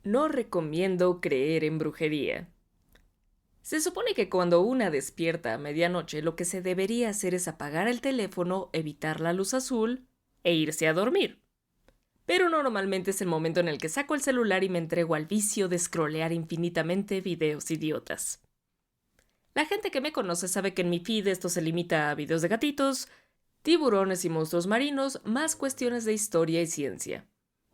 No recomiendo creer en brujería. Se supone que cuando una despierta a medianoche, lo que se debería hacer es apagar el teléfono, evitar la luz azul e irse a dormir. Pero normalmente es el momento en el que saco el celular y me entrego al vicio de scrollear infinitamente videos idiotas. La gente que me conoce sabe que en mi feed esto se limita a videos de gatitos, tiburones y monstruos marinos, más cuestiones de historia y ciencia.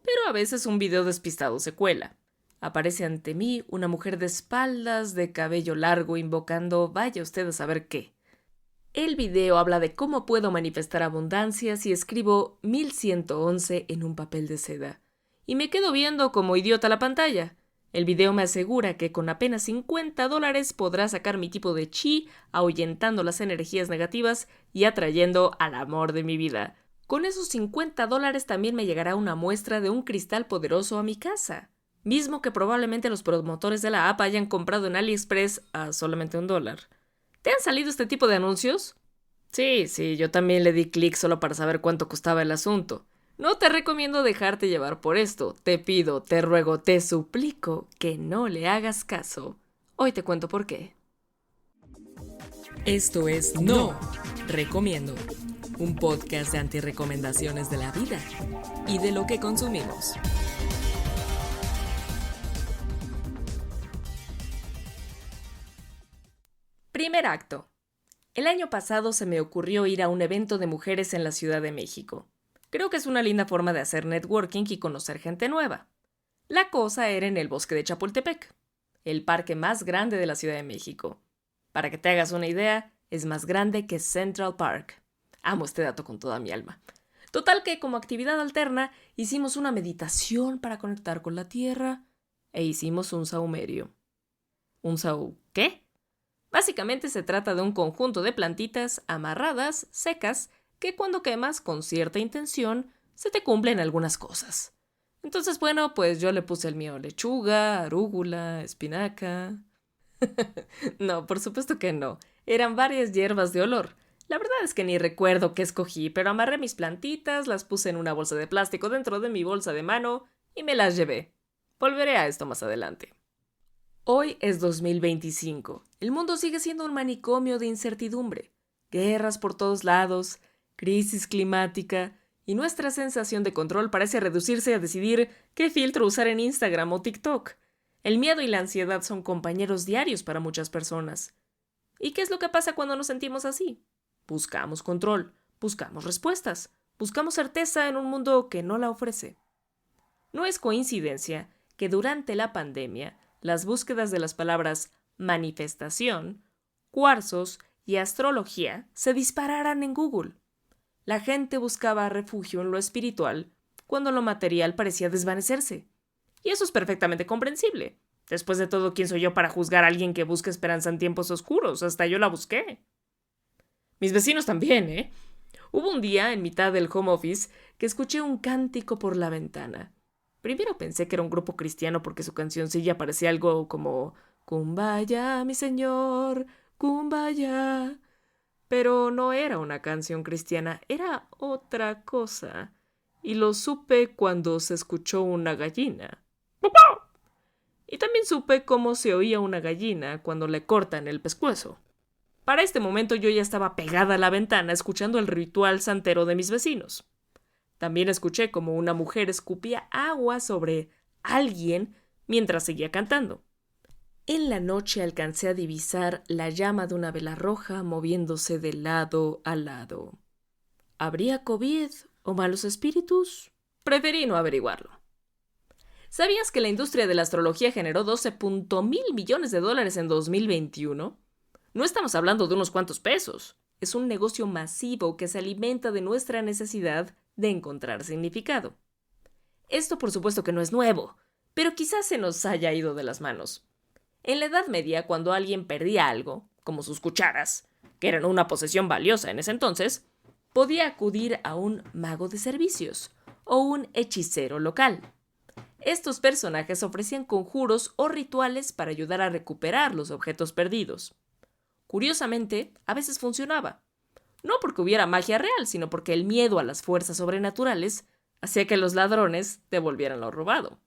Pero a veces un video despistado se cuela. Aparece ante mí una mujer de espaldas, de cabello largo, invocando vaya usted a saber qué. El video habla de cómo puedo manifestar abundancia si escribo 1111 en un papel de seda. Y me quedo viendo como idiota la pantalla. El video me asegura que con apenas $50 podrá sacar mi tipo de chi, ahuyentando las energías negativas y atrayendo al amor de mi vida. Con esos $50 también me llegará una muestra de un cristal poderoso a mi casa, mismo que probablemente los promotores de la app hayan comprado en AliExpress a solamente $1. ¿Te han salido este tipo de anuncios? Sí, yo también le di clic solo para saber cuánto costaba el asunto. No te recomiendo dejarte llevar por esto. Te pido, te ruego, te suplico que no le hagas caso. Hoy te cuento por qué. Esto es No Recomiendo, un podcast de antirrecomendaciones de la vida y de lo que consumimos. Primer acto. El año pasado se me ocurrió ir a un evento de mujeres en la Ciudad de México. Creo que es una linda forma de hacer networking y conocer gente nueva. La cosa era en el bosque de Chapultepec, el parque más grande de la Ciudad de México. Para que te hagas una idea, es más grande que Central Park. Amo este dato con toda mi alma. Total que como actividad alterna hicimos una meditación para conectar con la tierra e hicimos un sahumerio. ¿Un sahu qué? Básicamente se trata de un conjunto de plantitas amarradas, secas, que cuando quemas con cierta intención se te cumplen algunas cosas. Entonces, bueno, pues yo le puse el mío lechuga, arúgula, espinaca. No, por supuesto que no. Eran varias hierbas de olor. La verdad es que ni recuerdo qué escogí, pero amarré mis plantitas, las puse en una bolsa de plástico dentro de mi bolsa de mano y me las llevé. Volveré a esto más adelante. Hoy es 2025. El mundo sigue siendo un manicomio de incertidumbre. Guerras por todos lados, crisis climática, y nuestra sensación de control parece reducirse a decidir qué filtro usar en Instagram o TikTok. El miedo y la ansiedad son compañeros diarios para muchas personas. ¿Y qué es lo que pasa cuando nos sentimos así? Buscamos control, buscamos respuestas, buscamos certeza en un mundo que no la ofrece. No es coincidencia que durante la pandemia las búsquedas de las palabras manifestación, cuarzos y astrología se dispararan en Google. La gente buscaba refugio en lo espiritual cuando lo material parecía desvanecerse. Y eso es perfectamente comprensible. Después de todo, ¿quién soy yo para juzgar a alguien que busca esperanza en tiempos oscuros? Hasta yo la busqué. Mis vecinos también, ¿eh? Hubo un día, en mitad del home office, que escuché un cántico por la ventana. Primero pensé que era un grupo cristiano porque su cancioncilla parecía algo como Kumbaya, mi señor, Kumbaya. Pero no era una canción cristiana, era otra cosa. Y lo supe cuando se escuchó una gallina. Y también supe cómo se oía una gallina cuando le cortan el pescuezo. Para este momento yo ya estaba pegada a la ventana escuchando el ritual santero de mis vecinos. También escuché como una mujer escupía agua sobre alguien mientras seguía cantando. En la noche alcancé a divisar la llama de una vela roja moviéndose de lado a lado. ¿Habría COVID o malos espíritus? Preferí no averiguarlo. ¿Sabías que la industria de la astrología generó 12.000 millones de dólares en 2021? No estamos hablando de unos cuantos pesos. Es un negocio masivo que se alimenta de nuestra necesidad de encontrar significado. Esto por supuesto que no es nuevo, pero quizás se nos haya ido de las manos. En la Edad Media, cuando alguien perdía algo, como sus cucharas, que eran una posesión valiosa en ese entonces, podía acudir a un mago de servicios o un hechicero local. Estos personajes ofrecían conjuros o rituales para ayudar a recuperar los objetos perdidos. Curiosamente, a veces funcionaba. No porque hubiera magia real, sino porque el miedo a las fuerzas sobrenaturales hacía que los ladrones devolvieran lo robado.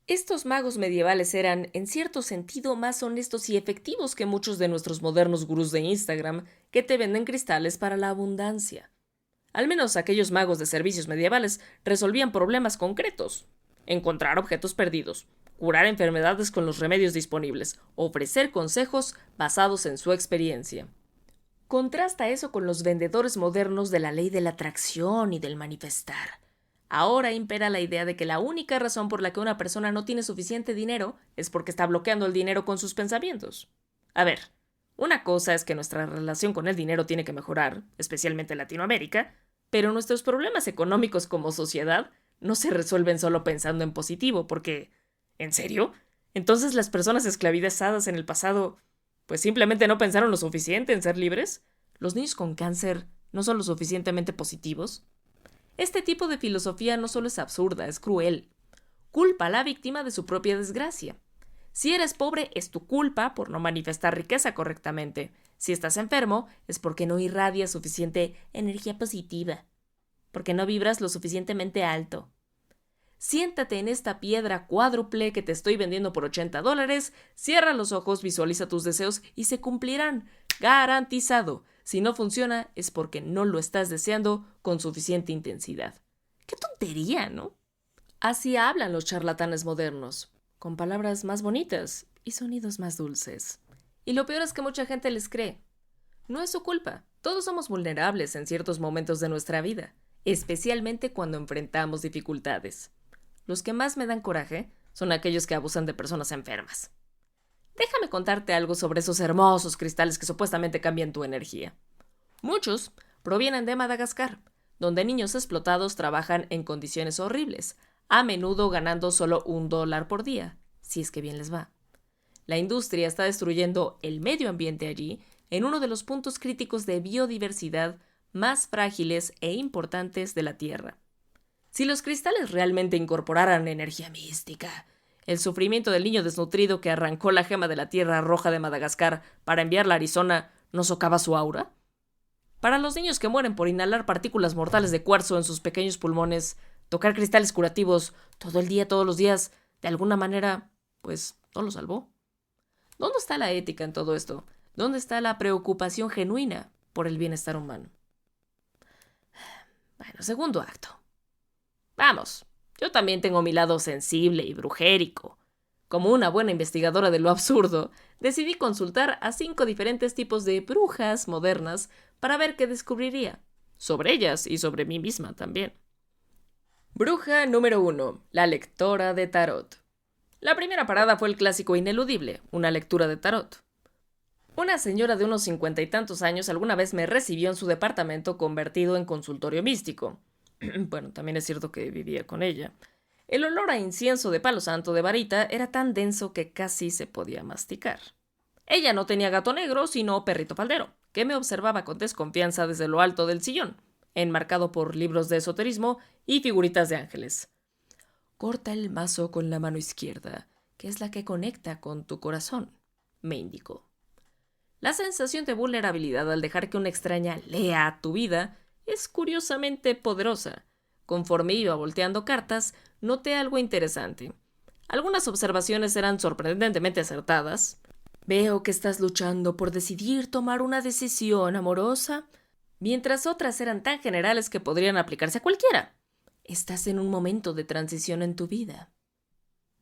Estos magos medievales eran, en cierto sentido, más honestos y efectivos que muchos de nuestros modernos gurús de Instagram que te venden cristales para la abundancia. Al menos aquellos magos de servicios medievales resolvían problemas concretos. Encontrar objetos perdidos, curar enfermedades con los remedios disponibles, ofrecer consejos basados en su experiencia. Contrasta eso con los vendedores modernos de la ley de la atracción y del manifestar. Ahora impera la idea de que la única razón por la que una persona no tiene suficiente dinero es porque está bloqueando el dinero con sus pensamientos. A ver, una cosa es que nuestra relación con el dinero tiene que mejorar, especialmente en Latinoamérica, pero nuestros problemas económicos como sociedad no se resuelven solo pensando en positivo, porque, ¿en serio? Entonces las personas esclavizadas en el pasado, pues simplemente no pensaron lo suficiente en ser libres. ¿Los niños con cáncer no son lo suficientemente positivos? Este tipo de filosofía no solo es absurda, es cruel. Culpa a la víctima de su propia desgracia. Si eres pobre, es tu culpa por no manifestar riqueza correctamente. Si estás enfermo, es porque no irradias suficiente energía positiva, porque no vibras lo suficientemente alto. Siéntate en esta piedra cuádruple que te estoy vendiendo por $80, cierra los ojos, visualiza tus deseos y se cumplirán. Garantizado. Si no funciona, es porque no lo estás deseando con suficiente intensidad. ¡Qué tontería!, ¿no? Así hablan los charlatanes modernos, con palabras más bonitas y sonidos más dulces. Y lo peor es que mucha gente les cree. No es su culpa. Todos somos vulnerables en ciertos momentos de nuestra vida, especialmente cuando enfrentamos dificultades. Los que más me dan coraje son aquellos que abusan de personas enfermas. Déjame contarte algo sobre esos hermosos cristales que supuestamente cambian tu energía. Muchos provienen de Madagascar, donde niños explotados trabajan en condiciones horribles, a menudo ganando solo $1 por día, si es que bien les va. La industria está destruyendo el medio ambiente allí en uno de los puntos críticos de biodiversidad más frágiles e importantes de la Tierra. Si los cristales realmente incorporaran energía mística, el sufrimiento del niño desnutrido que arrancó la gema de la Tierra Roja de Madagascar para enviarla a Arizona, ¿no socava su aura? Para los niños que mueren por inhalar partículas mortales de cuarzo en sus pequeños pulmones, tocar cristales curativos todo el día, todos los días, de alguna manera, pues, no lo salvó. ¿Dónde está la ética en todo esto? ¿Dónde está la preocupación genuina por el bienestar humano? Bueno, segundo acto. Vamos, yo también tengo mi lado sensible y brujérico. Como una buena investigadora de lo absurdo, decidí consultar a 5 diferentes tipos de brujas modernas para ver qué descubriría. Sobre ellas y sobre mí misma también. Bruja número 1. La lectora de tarot. La primera parada fue el clásico ineludible, una lectura de tarot. Una señora de unos 50 y tantos años alguna vez me recibió en su departamento convertido en consultorio místico. Bueno, también es cierto que vivía con ella. El olor a incienso de palo santo de varita era tan denso que casi se podía masticar. Ella no tenía gato negro, sino perrito faldero, que me observaba con desconfianza desde lo alto del sillón, enmarcado por libros de esoterismo y figuritas de ángeles. Corta el mazo con la mano izquierda, que es la que conecta con tu corazón, me indicó. La sensación de vulnerabilidad al dejar que una extraña lea tu vida es curiosamente poderosa. Conforme iba volteando cartas, noté algo interesante. Algunas observaciones eran sorprendentemente acertadas. Veo que estás luchando por decidir tomar una decisión amorosa, mientras otras eran tan generales que podrían aplicarse a cualquiera. Estás en un momento de transición en tu vida.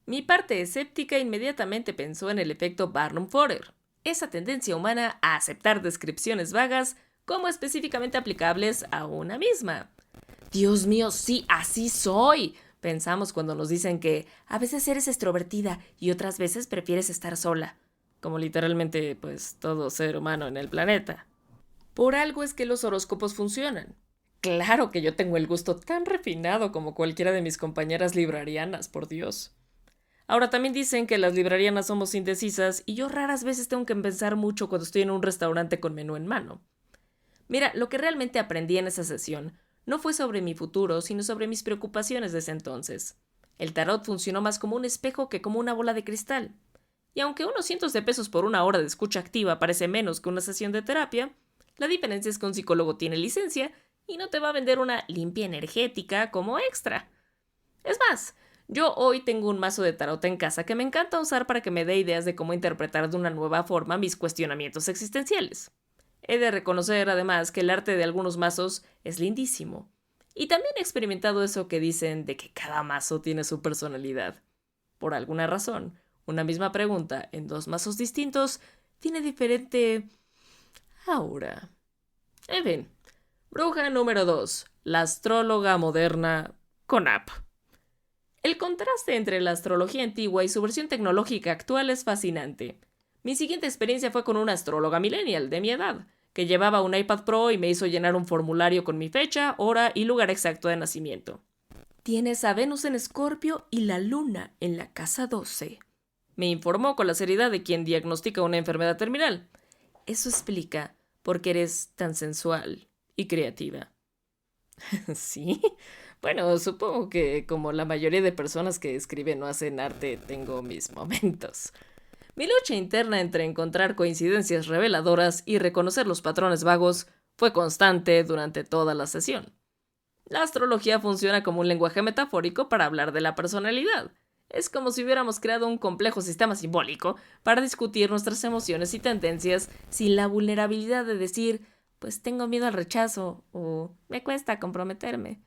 Mi parte escéptica inmediatamente pensó en el efecto Barnum-Forer, esa tendencia humana a aceptar descripciones vagas como específicamente aplicables a una misma. Dios mío, sí, así soy, pensamos cuando nos dicen que a veces eres extrovertida y otras veces prefieres estar sola, como literalmente, pues, todo ser humano en el planeta. Por algo es que los horóscopos funcionan. Claro que yo tengo el gusto tan refinado como cualquiera de mis compañeras librarianas, por Dios. Ahora también dicen que las librarianas somos indecisas y yo raras veces tengo que pensar mucho cuando estoy en un restaurante con menú en mano. Mira, lo que realmente aprendí en esa sesión no fue sobre mi futuro, sino sobre mis preocupaciones de ese entonces. El tarot funcionó más como un espejo que como una bola de cristal. Y aunque unos cientos de pesos por una hora de escucha activa parece menos que una sesión de terapia, la diferencia es que un psicólogo tiene licencia y no te va a vender una limpia energética como extra. Es más, Yo hoy tengo un mazo de tarot en casa que me encanta usar para que me dé ideas de cómo interpretar de una nueva forma mis cuestionamientos existenciales. He de reconocer, además, que el arte de algunos mazos es lindísimo. Y también he experimentado eso que dicen de que cada mazo tiene su personalidad. Por alguna razón, una misma pregunta en dos mazos distintos tiene diferente aura. En fin, bruja número 2, la astróloga moderna con app. El contraste entre la astrología antigua y su versión tecnológica actual es fascinante. Mi siguiente experiencia fue con una astróloga millennial de mi edad, que llevaba un iPad Pro y me hizo llenar un formulario con mi fecha, hora y lugar exacto de nacimiento. Tienes a Venus en Escorpio y la Luna en la casa 12. Me informó con la seriedad de quien diagnostica una enfermedad terminal. Eso explica por qué eres tan sensual y creativa. ¿Sí? Bueno, supongo que como la mayoría de personas que escriben o hacen arte, tengo mis momentos. Mi lucha interna entre encontrar coincidencias reveladoras y reconocer los patrones vagos fue constante durante toda la sesión. La astrología funciona como un lenguaje metafórico para hablar de la personalidad. Es como si hubiéramos creado un complejo sistema simbólico para discutir nuestras emociones y tendencias sin la vulnerabilidad de decir, pues tengo miedo al rechazo o me cuesta comprometerme.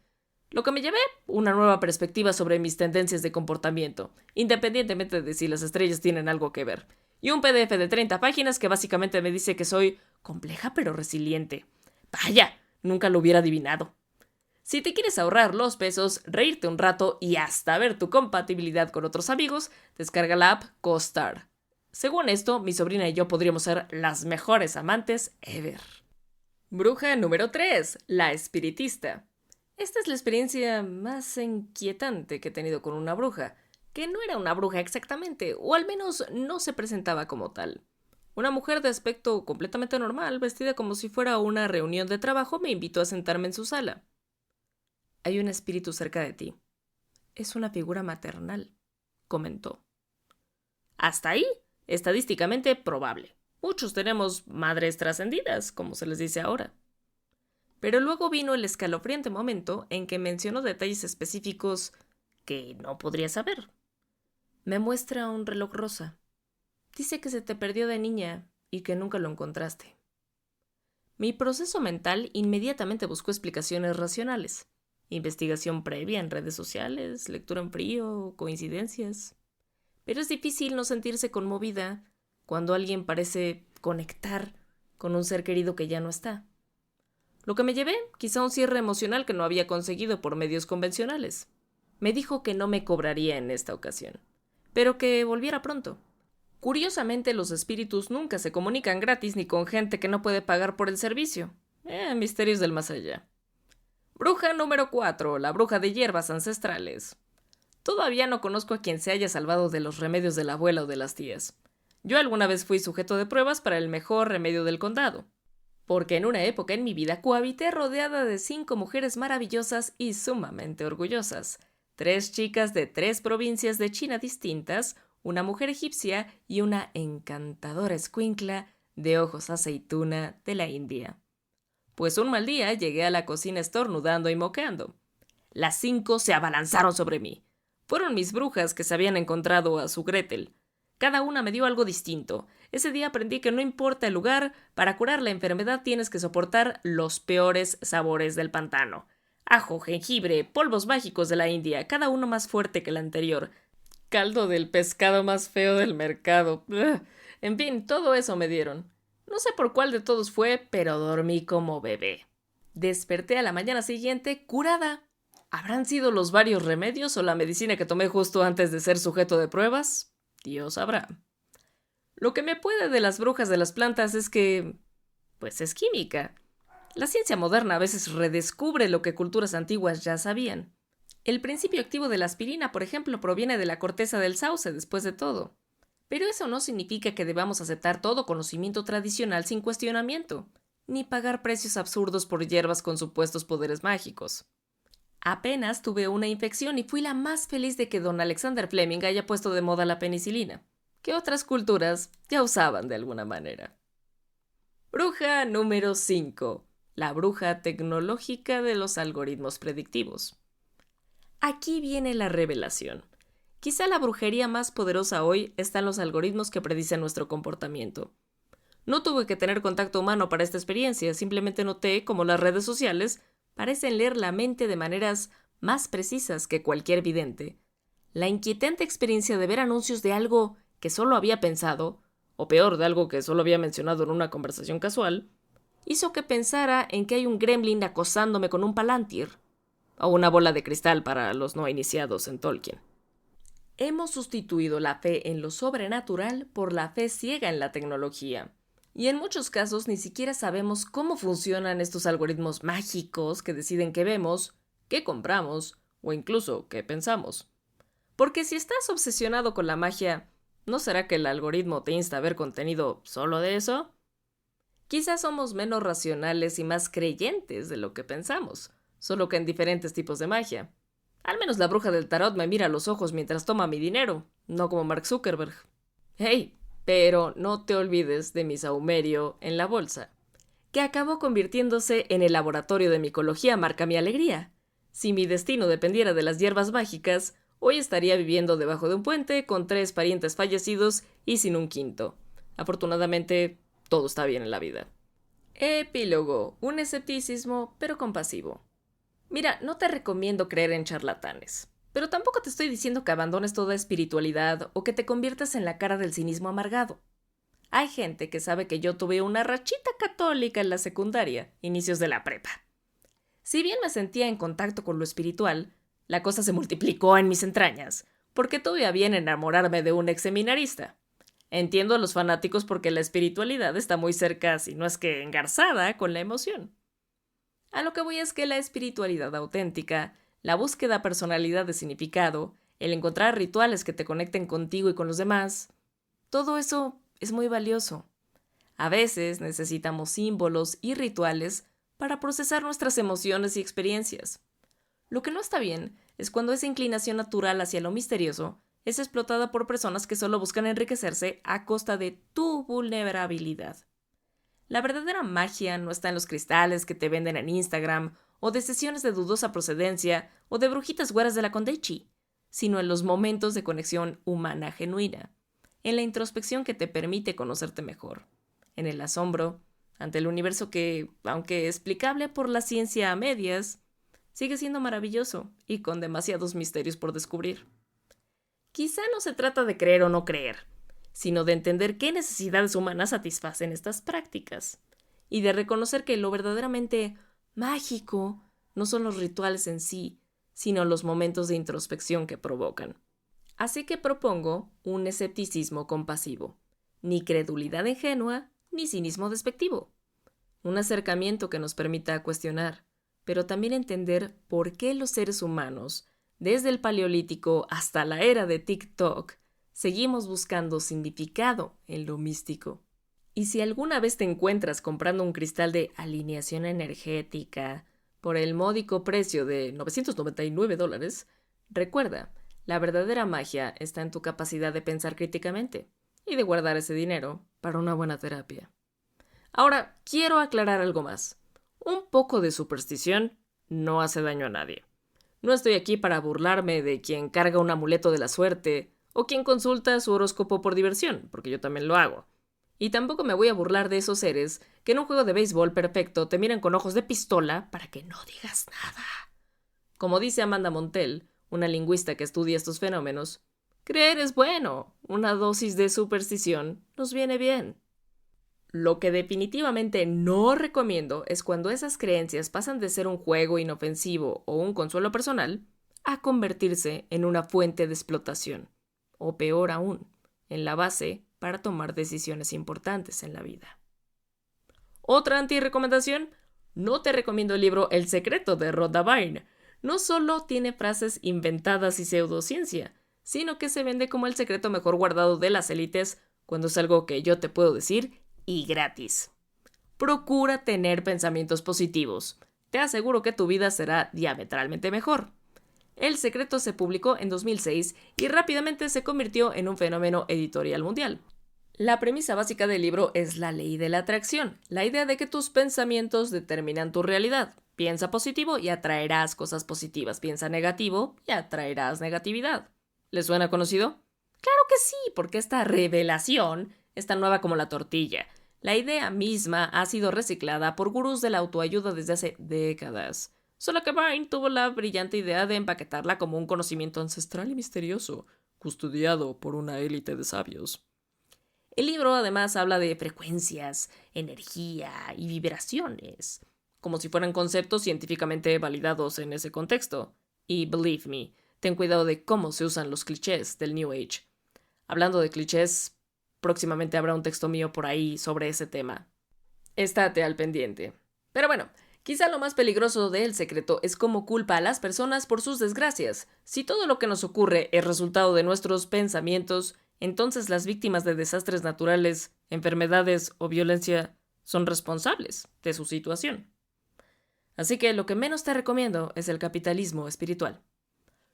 Lo que me llevé una nueva perspectiva sobre mis tendencias de comportamiento, independientemente de si las estrellas tienen algo que ver. Y un PDF de 30 páginas que básicamente me dice que soy compleja pero resiliente. Vaya, nunca lo hubiera adivinado. Si te quieres ahorrar los pesos, reírte un rato y hasta ver tu compatibilidad con otros amigos, descarga la app CoStar. Según esto, mi sobrina y yo podríamos ser las mejores amantes ever. Bruja número 3, la espiritista. Esta es la experiencia más inquietante que he tenido con una bruja, que no era una bruja exactamente, o al menos no se presentaba como tal. Una mujer de aspecto completamente normal, vestida como si fuera una reunión de trabajo, me invitó a sentarme en su sala. Hay un espíritu cerca de ti. Es una figura maternal, comentó. Hasta ahí, estadísticamente probable. Muchos tenemos madres trascendidas, como se les dice ahora. Pero luego vino el escalofriante momento en que mencionó detalles específicos que no podría saber. Me muestra un reloj rosa. Dice que se te perdió de niña y que nunca lo encontraste. Mi proceso mental inmediatamente buscó explicaciones racionales. Investigación previa en redes sociales, lectura en frío, coincidencias. Pero es difícil no sentirse conmovida cuando alguien parece conectar con un ser querido que ya no está. Lo que me llevé, quizá un cierre emocional que no había conseguido por medios convencionales. Me dijo que no me cobraría en esta ocasión, pero que volviera pronto. Curiosamente, los espíritus nunca se comunican gratis ni con gente que no puede pagar por el servicio. Misterios del más allá. Bruja número 4, la bruja de hierbas ancestrales. Todavía no conozco a quien se haya salvado de los remedios de la abuela o de las tías. Yo alguna vez fui sujeto de pruebas para el mejor remedio del condado. Porque en una época en mi vida cohabité rodeada de 5 mujeres maravillosas y sumamente orgullosas. 3 chicas de 3 provincias de China distintas, una mujer egipcia y una encantadora escuincla de ojos aceituna de la India. Pues un mal día llegué a la cocina estornudando y moqueando. Las 5 se abalanzaron sobre mí. Fueron mis brujas que se habían encontrado a su Gretel. Cada una me dio algo distinto. Ese día aprendí que no importa el lugar, para curar la enfermedad tienes que soportar los peores sabores del pantano. Ajo, jengibre, polvos mágicos de la India, cada uno más fuerte que el anterior. Caldo del pescado más feo del mercado. Ugh. En fin, todo eso me dieron. No sé por cuál de todos fue, pero dormí como bebé. Desperté a la mañana siguiente curada. ¿Habrán sido los varios remedios o la medicina que tomé justo antes de ser sujeto de pruebas? Dios sabrá. Lo que me puede de las brujas de las plantas es que, pues es química. La ciencia moderna a veces redescubre lo que culturas antiguas ya sabían. El principio activo de la aspirina, por ejemplo, proviene de la corteza del sauce, después de todo. Pero eso no significa que debamos aceptar todo conocimiento tradicional sin cuestionamiento, ni pagar precios absurdos por hierbas con supuestos poderes mágicos. Apenas tuve una infección y fui la más feliz de que don Alexander Fleming haya puesto de moda la penicilina, que otras culturas ya usaban de alguna manera. Bruja número 5. La bruja tecnológica de los algoritmos predictivos. Aquí viene la revelación. Quizá la brujería más poderosa hoy está en los algoritmos que predicen nuestro comportamiento. No tuve que tener contacto humano para esta experiencia, simplemente noté cómo las redes sociales parecen leer la mente de maneras más precisas que cualquier vidente. La inquietante experiencia de ver anuncios de algo que solo había pensado, o peor, de algo que solo había mencionado en una conversación casual, hizo que pensara en que hay un gremlin acosándome con un palantir, o una bola de cristal para los no iniciados en Tolkien. Hemos sustituido la fe en lo sobrenatural por la fe ciega en la tecnología. Y en muchos casos ni siquiera sabemos cómo funcionan estos algoritmos mágicos que deciden qué vemos, qué compramos o incluso qué pensamos. Porque si estás obsesionado con la magia, ¿no será que el algoritmo te insta a ver contenido solo de eso? Quizás somos menos racionales y más creyentes de lo que pensamos, solo que en diferentes tipos de magia. Al menos la bruja del tarot me mira a los ojos mientras toma mi dinero, no como Mark Zuckerberg. ¡Hey! Pero no te olvides de mi saumerio en la bolsa, que acabó convirtiéndose en el laboratorio de micología marca mi alegría. Si mi destino dependiera de las hierbas mágicas, hoy estaría viviendo debajo de un puente con 3 parientes fallecidos y sin un quinto. Afortunadamente, todo está bien en la vida. Epílogo. Un escepticismo, pero compasivo. Mira, no te recomiendo creer en charlatanes. Pero tampoco te estoy diciendo que abandones toda espiritualidad o que te conviertas en la cara del cinismo amargado. Hay gente que sabe que yo tuve una rachita católica en la secundaria, inicios de la prepa. Si bien me sentía en contacto con lo espiritual, la cosa se multiplicó en mis entrañas, porque tuve a bien enamorarme de un ex seminarista. Entiendo a los fanáticos porque la espiritualidad está muy cerca, si no es que engarzada, con la emoción. A lo que voy es que la espiritualidad auténtica, la búsqueda personalidad de significado, el encontrar rituales que te conecten contigo y con los demás, todo eso es muy valioso. A veces necesitamos símbolos y rituales para procesar nuestras emociones y experiencias. Lo que no está bien es cuando esa inclinación natural hacia lo misterioso es explotada por personas que solo buscan enriquecerse a costa de tu vulnerabilidad. La verdadera magia no está en los cristales que te venden en Instagram, o de sesiones de dudosa procedencia, o de brujitas güeras de la Condechi, sino en los momentos de conexión humana genuina, en la introspección que te permite conocerte mejor, en el asombro ante el universo que, aunque explicable por la ciencia a medias, sigue siendo maravilloso y con demasiados misterios por descubrir. Quizá no se trata de creer o no creer, sino de entender qué necesidades humanas satisfacen estas prácticas, y de reconocer que lo verdaderamente mágico no son los rituales en sí, sino los momentos de introspección que provocan. Así que propongo un escepticismo compasivo, ni credulidad ingenua, ni cinismo despectivo. Un acercamiento que nos permita cuestionar, pero también entender por qué los seres humanos, desde el Paleolítico hasta la era de TikTok, seguimos buscando significado en lo místico. Y si alguna vez te encuentras comprando un cristal de alineación energética por el módico precio de $999, recuerda, la verdadera magia está en tu capacidad de pensar críticamente y de guardar ese dinero para una buena terapia. Ahora, quiero aclarar algo más. Un poco de superstición no hace daño a nadie. No estoy aquí para burlarme de quien carga un amuleto de la suerte o quien consulta su horóscopo por diversión, porque yo también lo hago. Y tampoco me voy a burlar de esos seres que en un juego de béisbol perfecto te miran con ojos de pistola para que no digas nada. Como dice Amanda Montell, una lingüista que estudia estos fenómenos, creer es bueno, una dosis de superstición nos viene bien. Lo que definitivamente no recomiendo es cuando esas creencias pasan de ser un juego inofensivo o un consuelo personal a convertirse en una fuente de explotación, o peor aún, en la base para tomar decisiones importantes en la vida. Otra anti-recomendación, no te recomiendo el libro El secreto de Rhonda Byrne. No solo tiene frases inventadas y pseudociencia, sino que se vende como el secreto mejor guardado de las élites cuando es algo que yo te puedo decir y gratis. Procura tener pensamientos positivos. Te aseguro que tu vida será diametralmente mejor. El secreto se publicó en 2006 y rápidamente se convirtió en un fenómeno editorial mundial. La premisa básica del libro es la ley de la atracción, la idea de que tus pensamientos determinan tu realidad, Piensa positivo y atraerás cosas positivas. Piensa negativo y atraerás negatividad. ¿Les suena conocido? Claro que sí, porque esta revelación es tan nueva como la tortilla. La idea misma ha sido reciclada por gurús de la autoayuda desde hace décadas. Solo que Vine tuvo la brillante idea de empaquetarla como un conocimiento ancestral y misterioso, custodiado por una élite de sabios. El libro además habla de frecuencias, energía y vibraciones, como si fueran conceptos científicamente validados en ese contexto. Y believe me, ten cuidado de cómo se usan los clichés del New Age. Hablando de clichés, próximamente habrá un texto mío por ahí sobre ese tema. Estate al pendiente. Pero bueno, quizá lo más peligroso de El Secreto es cómo culpa a las personas por sus desgracias. Si todo lo que nos ocurre es resultado de nuestros pensamientos, entonces las víctimas de desastres naturales, enfermedades o violencia son responsables de su situación. Así que lo que menos te recomiendo es el capitalismo espiritual.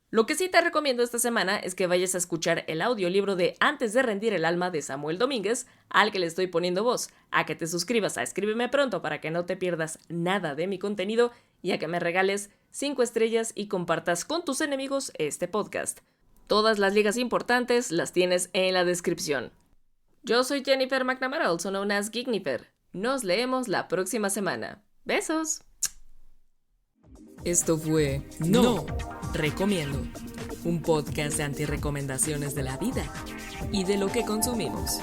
Lo que sí te recomiendo esta semana es que vayas a escuchar el audiolibro de Antes de rendir el alma de Samuel Domínguez, al que le estoy poniendo voz, a que te suscribas a Escríbeme Pronto para que no te pierdas nada de mi contenido y a que me regales 5 estrellas y compartas con tus enemigos este podcast. Todas las ligas importantes las tienes en la descripción. Yo soy Jennifer McNamara, also known as Geeknifer. Nos leemos la próxima semana. ¡Besos! Esto fue No Recomiendo, un podcast de antirrecomendaciones de la vida y de lo que consumimos.